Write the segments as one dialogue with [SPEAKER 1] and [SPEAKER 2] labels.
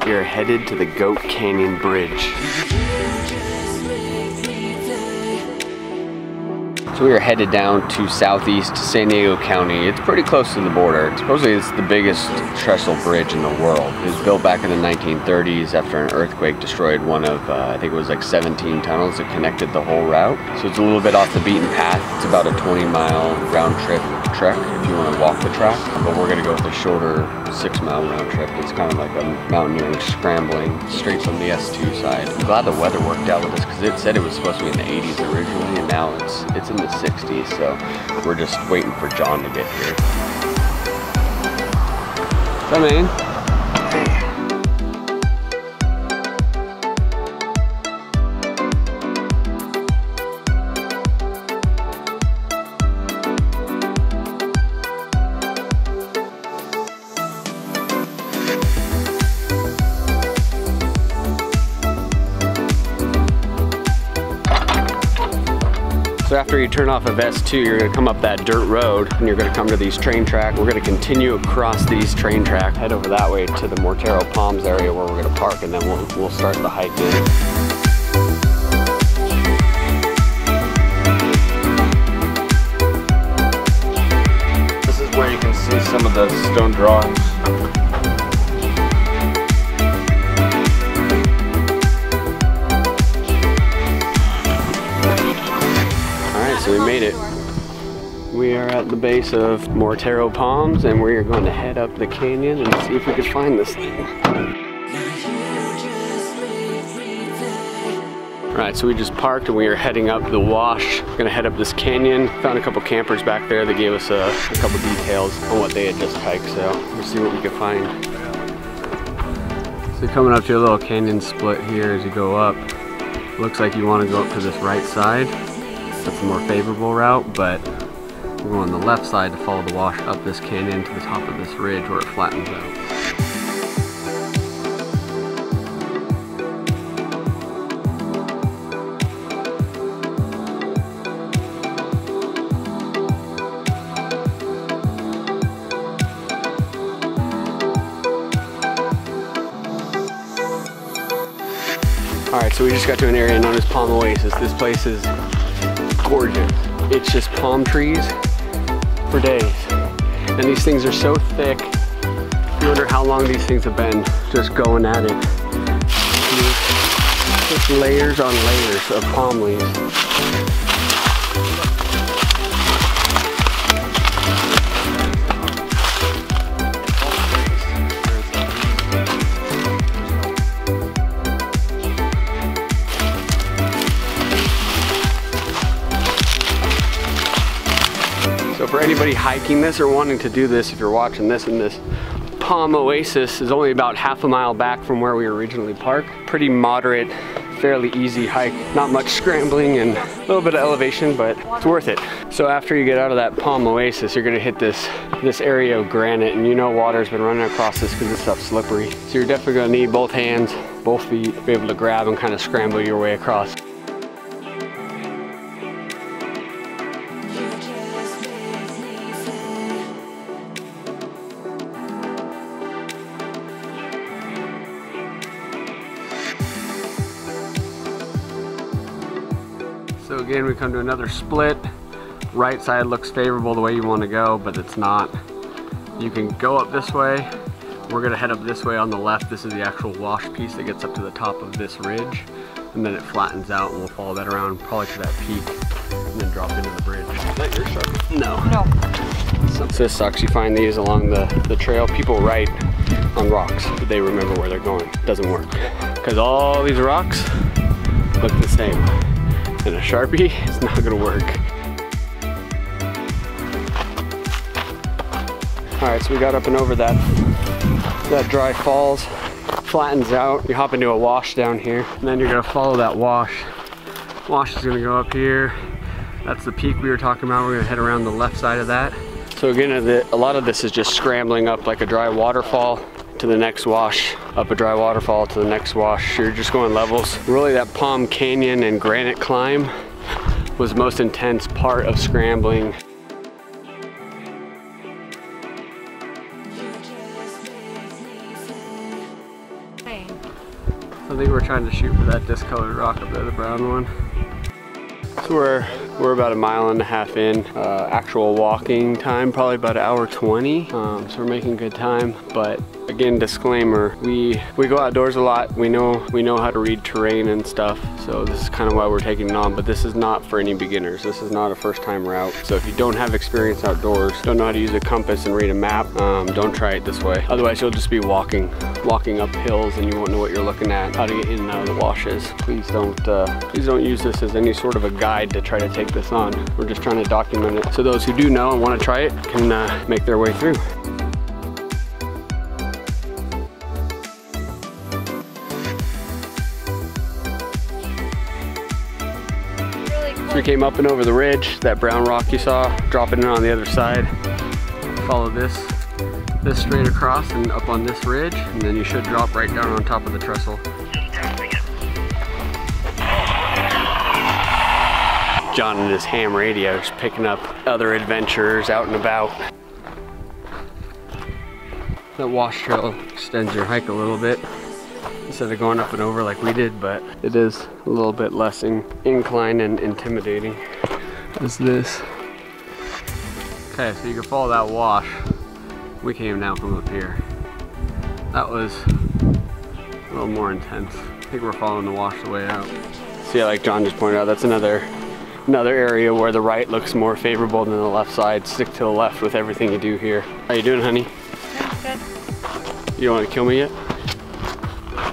[SPEAKER 1] We are headed to the Goat Canyon Bridge. So we are headed down to southeast San Diego County. It's pretty close to the border. Supposedly it's the biggest trestle bridge in the world. It was built back in the 1930s after an earthquake destroyed one of, I think it was like 17 tunnels that connected the whole route. So it's a little bit off the beaten path. It's about a 20-mile round trip trek if you want to walk the track. But we're gonna go with a shorter 6-mile round trip. It's kind of like a mountaineering scrambling straight from the S2 side. I'm glad the weather worked out with us because it said it was supposed to be in the 80s originally, and now it's in the 60s, so we're just waiting for John to get here. Come in. So after you turn off of S2, you're gonna come up that dirt road and you're gonna come to these train tracks. We're gonna continue across these train tracks, head over that way to the Mortero Palms area where we're gonna park, and then we'll start the hike in. This is where you can see some of the stone drawings. So we made it. We are at the base of Mortero Palms and we are going to head up the canyon and see if we can find this thing. Alright, so we just parked and we are heading up the wash. We're gonna head up this canyon. Found a couple campers back there that gave us a couple details on what they had just hiked, so we'll see what we can find. So coming up to a little canyon split here as you go up. Looks like you want to go up to this right side. That's a more favorable route, but we're going on the left side to follow the wash up this canyon to the top of this ridge where it flattens out. Alright, so we just got to an area known as Palm Oasis. This place is gorgeous. It's just palm trees for days. And these things are so thick. You wonder how long these things have been just going at it. Just layers on layers of palm leaves. So for anybody hiking this or wanting to do this, if you're watching this, and this Palm Oasis is only about half a mile back from where we originally parked. Pretty moderate, fairly easy hike. Not much scrambling and a little bit of elevation, but it's worth it. So after you get out of that Palm Oasis, you're gonna hit this area of granite, and you know water's been running across this because this stuff's slippery. So you're definitely gonna need both hands, both feet, to be able to grab and kind of scramble your way across. So again, we come to another split. Right side looks favorable the way you want to go, but it's not. You can go up this way. We're gonna head up this way on the left. This is the actual wash piece that gets up to the top of this ridge, and then it flattens out, and we'll follow that around probably to that peak and then drop into the bridge. Is that your shark? No. No. So this sucks. You find these along the trail. People write on rocks, but they remember where they're going. It doesn't work. Because all these rocks look the same. And a Sharpie is not gonna work. All right, so we got up and over that dry falls, flattens out. You hop into a wash down here, and then you're gonna follow that wash. Wash is gonna go up here. That's the peak we were talking about. We're gonna head around the left side of that. So again, a lot of this is just scrambling up like a dry waterfall to the next wash, up a dry waterfall to the next wash. You're just going levels. Really, that Palm Canyon and granite climb was the most intense part of scrambling.
[SPEAKER 2] I think we're trying to shoot for that discolored rock up there, the brown one. So we're about a mile and a half in. Actual walking time, probably about 1:20. So we're making good time, but again, disclaimer, we go outdoors a lot. We know how to read terrain and stuff, so this is kind of why we're taking it on, but this is not for any beginners. This is not a first-time route. So if you don't have experience outdoors, don't know how to use a compass and read a map, don't try it this way. Otherwise, you'll just be walking up hills and you won't know what you're looking at, how to get in and out of the washes. Please don't use this as any sort of a guide to try to take this on. We're just trying to document it so those who do know and want to try it can make their way through. We came up and over the ridge, that brown rock you saw, dropping in on the other side. Follow this straight across and up on this ridge, and then you should drop right down on top of the trestle. John and his ham radio just picking up other adventurers out and about. That wash trail extends your hike a little bit, instead of going up and over like we did, but it is a little bit less incline and intimidating as this. Okay, so you can follow that wash. We came down from up here. That was a little more intense. I think we're following the wash the way out. See, like John just pointed out, that's another area where the right looks more favorable than the left side. Stick to the left with everything you do here. How you doing, honey?
[SPEAKER 3] Good.
[SPEAKER 2] You don't want to kill me yet?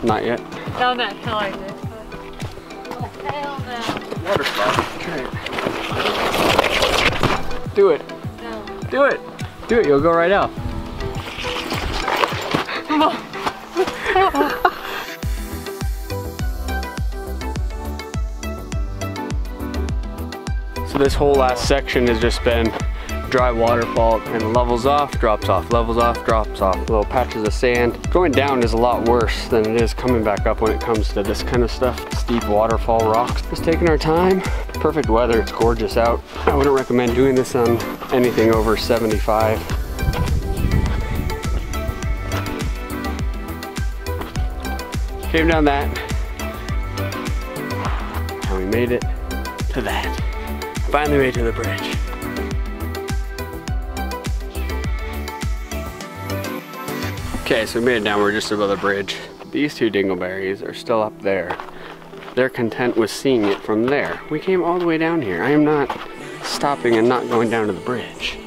[SPEAKER 2] Not yet.
[SPEAKER 3] No, not till I did. Oh, hell no.
[SPEAKER 2] Water splash. Try it. Do it.
[SPEAKER 3] No.
[SPEAKER 2] Do it. Do it. You'll go right out. So this whole last section has just been dry waterfall, and levels off, drops off, levels off, drops off, little patches of sand. Going down is a lot worse than it is coming back up when it comes to this kind of stuff. Steep waterfall rocks. Just taking our time. Perfect weather, it's gorgeous out. I wouldn't recommend doing this on anything over 75. Came down that, and we made it to that. Finally made it to the bridge. Okay, so we made it down, we're just above the bridge. These two dingleberries are still up there. They're content with seeing it from there. We came all the way down here. I am not stopping and not going down to the bridge.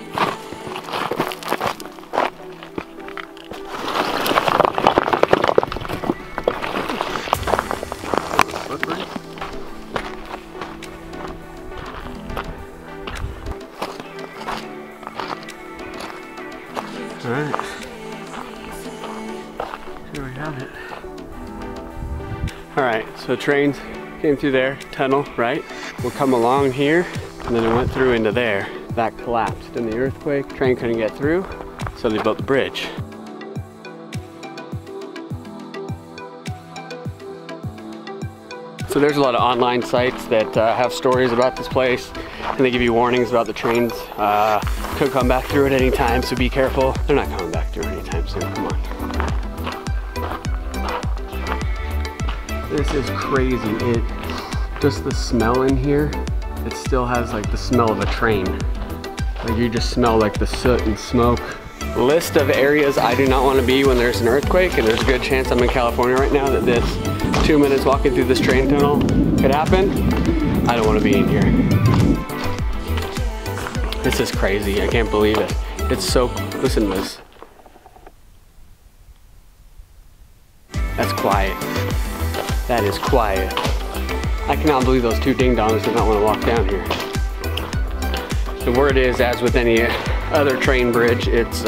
[SPEAKER 2] All right. Here we have it. All right, so trains came through there, tunnel, right? We'll come along here, and then it went through into there. That collapsed in the earthquake. Train couldn't get through, so they built the bridge. So there's a lot of online sites that have stories about this place, and they give you warnings about the trains. Could come back through at any time, so be careful. They're not coming back through anytime soon, come on. This is crazy. Just the smell in here, it still has like the smell of a train. Like you just smell like the soot and smoke. List of areas I do not want to be when there's an earthquake, and there's a good chance I'm in California right now that this 2 minutes walking through this train tunnel could happen. I don't want to be in here. This is crazy, I can't believe it. It's so, listen to this. That's quiet. That is quiet. I cannot believe those two ding-dongs did not want to walk down here. The word is, as with any other train bridge, it's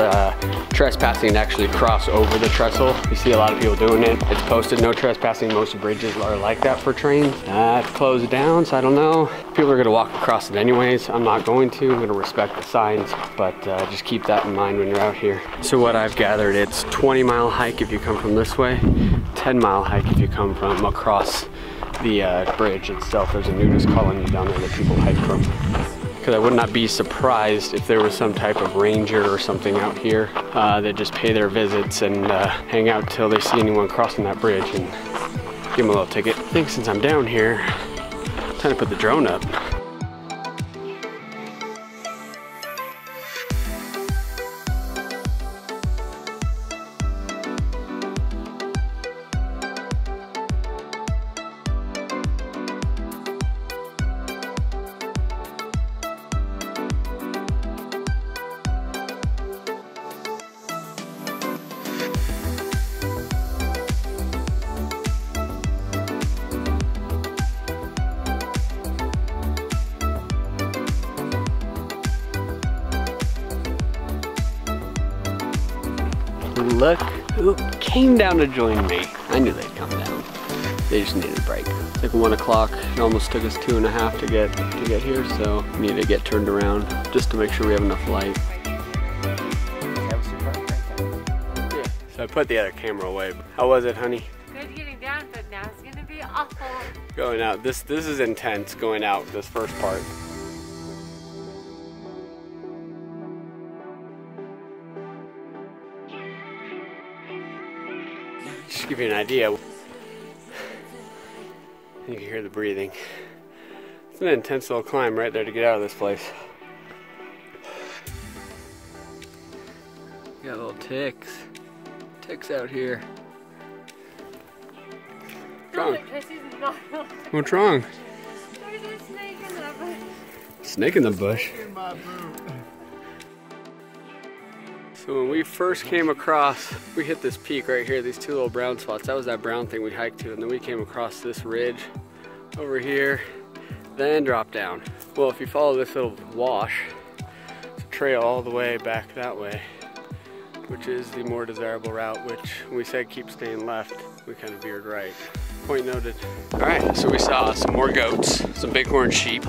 [SPEAKER 2] trespassing to actually cross over the trestle. You see a lot of people doing it. It's posted no trespassing. Most bridges are like that for trains. It's closed down, so I don't know. People are gonna walk across it anyways. I'm not going to. I'm gonna respect the signs, but just keep that in mind when you're out here. So what I've gathered, it's 20-mile hike if you come from this way, 10-mile hike if you come from across the bridge itself. There's a nudist colony down there that people hike from. Because I would not be surprised if there was some type of ranger or something out here that just pay their visits and hang out till they see anyone crossing that bridge and give him a little ticket. I think since I'm down here, time to put the drone up. Look who came down to join me. I knew they'd come down. They just needed a break. It's like 1 o'clock. It almost took us 2.5 to get here, so we need to get turned around just to make sure we have enough light. Yeah. So I put the other camera away. How was it, honey?
[SPEAKER 3] Good getting down, but now it's gonna be awful.
[SPEAKER 2] Going out. This is intense going out, this first part. Just to give you an idea, you can hear the breathing. It's an intense little climb right there to get out of this place. Got little ticks out here. What's wrong? What's wrong?
[SPEAKER 3] There's a snake in the bush.
[SPEAKER 2] Snake in the bush? So when we first came across, we hit this peak right here, these 2 little brown spots. That was that brown thing we hiked to, and then we came across this ridge over here, then dropped down. Well, if you follow this little wash, it's a trail all the way back that way, which is the more desirable route, which we said keep staying left, we kind of veered right. Point noted. All right, so we saw some more goats, some bighorn sheep.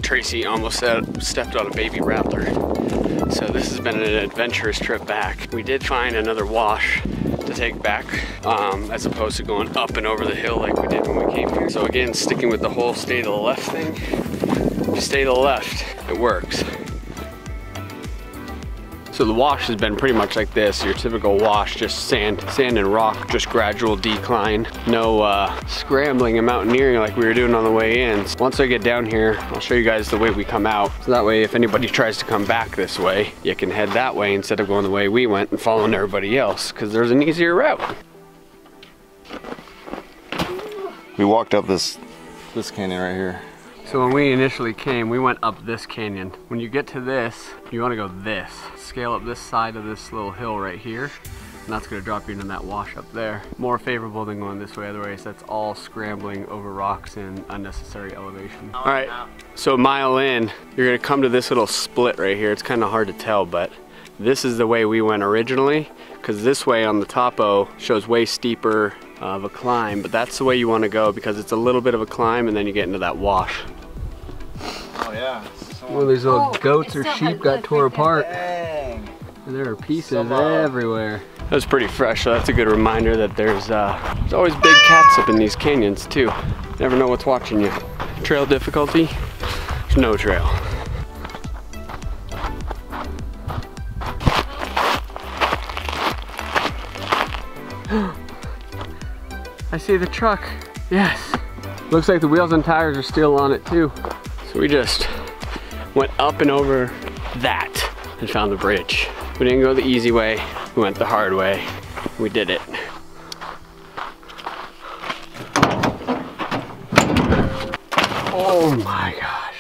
[SPEAKER 2] Tracy almost stepped on a baby rattler. So this has been an adventurous trip back. We did find another wash to take back, as opposed to going up and over the hill like we did when we came here. So again, sticking with the whole stay to the left thing, just stay to the left, it works. So the wash has been pretty much like this, your typical wash, just sand and rock, just gradual decline. No scrambling and mountaineering like we were doing on the way in. So once I get down here, I'll show you guys the way we come out. So that way if anybody tries to come back this way, you can head that way instead of going the way we went and following everybody else, because there's an easier route.
[SPEAKER 4] We walked up this canyon right here.
[SPEAKER 2] So when we initially came, we went up this canyon. When you get to this, you want to go this. Scale up this side of this little hill right here, and that's going to drop you into that wash up there. More favorable than going this way, otherwise that's all scrambling over rocks and unnecessary elevation. All right, so a mile in, you're going to come to this little split right here. It's kind of hard to tell, but this is the way we went originally, because this way on the topo shows way steeper of a climb, but that's the way you want to go because it's a little bit of a climb and then you get into that wash.
[SPEAKER 4] Oh yeah.
[SPEAKER 2] Well, these little goats or sheep got tore apart.
[SPEAKER 4] Dang.
[SPEAKER 2] And there are pieces everywhere. That was pretty fresh, so that's a good reminder that there's always big cats up in these canyons too. You never know what's watching you. Trail difficulty? There's no trail. I see the truck. Yes. Looks like the wheels and tires are still on it too. So we just went up and over that and found the bridge. We didn't go the easy way, we went the hard way. We did it. Oh my gosh.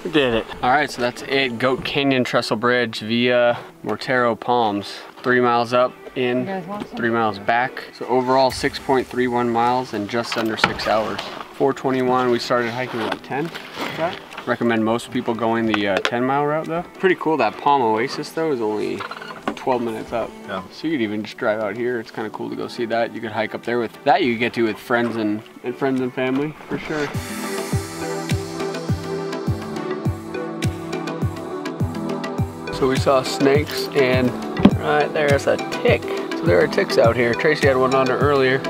[SPEAKER 2] We did it. All right, so that's it. Goat Canyon Trestle Bridge via Mortero Palms. 3 miles up in, 3 miles back. So overall 6.31 miles in just under 6 hours. 4:21, we started hiking at 10. Okay. Recommend most people going the 10-mile route though. Pretty cool, that Palm Oasis though is only 12 minutes up. Yeah. So you could even just drive out here. It's kind of cool to go see that. You could hike up there with that. You could get to with friends and family for sure. So we saw snakes and right there's a tick. So there are ticks out here. Tracy had one on her earlier.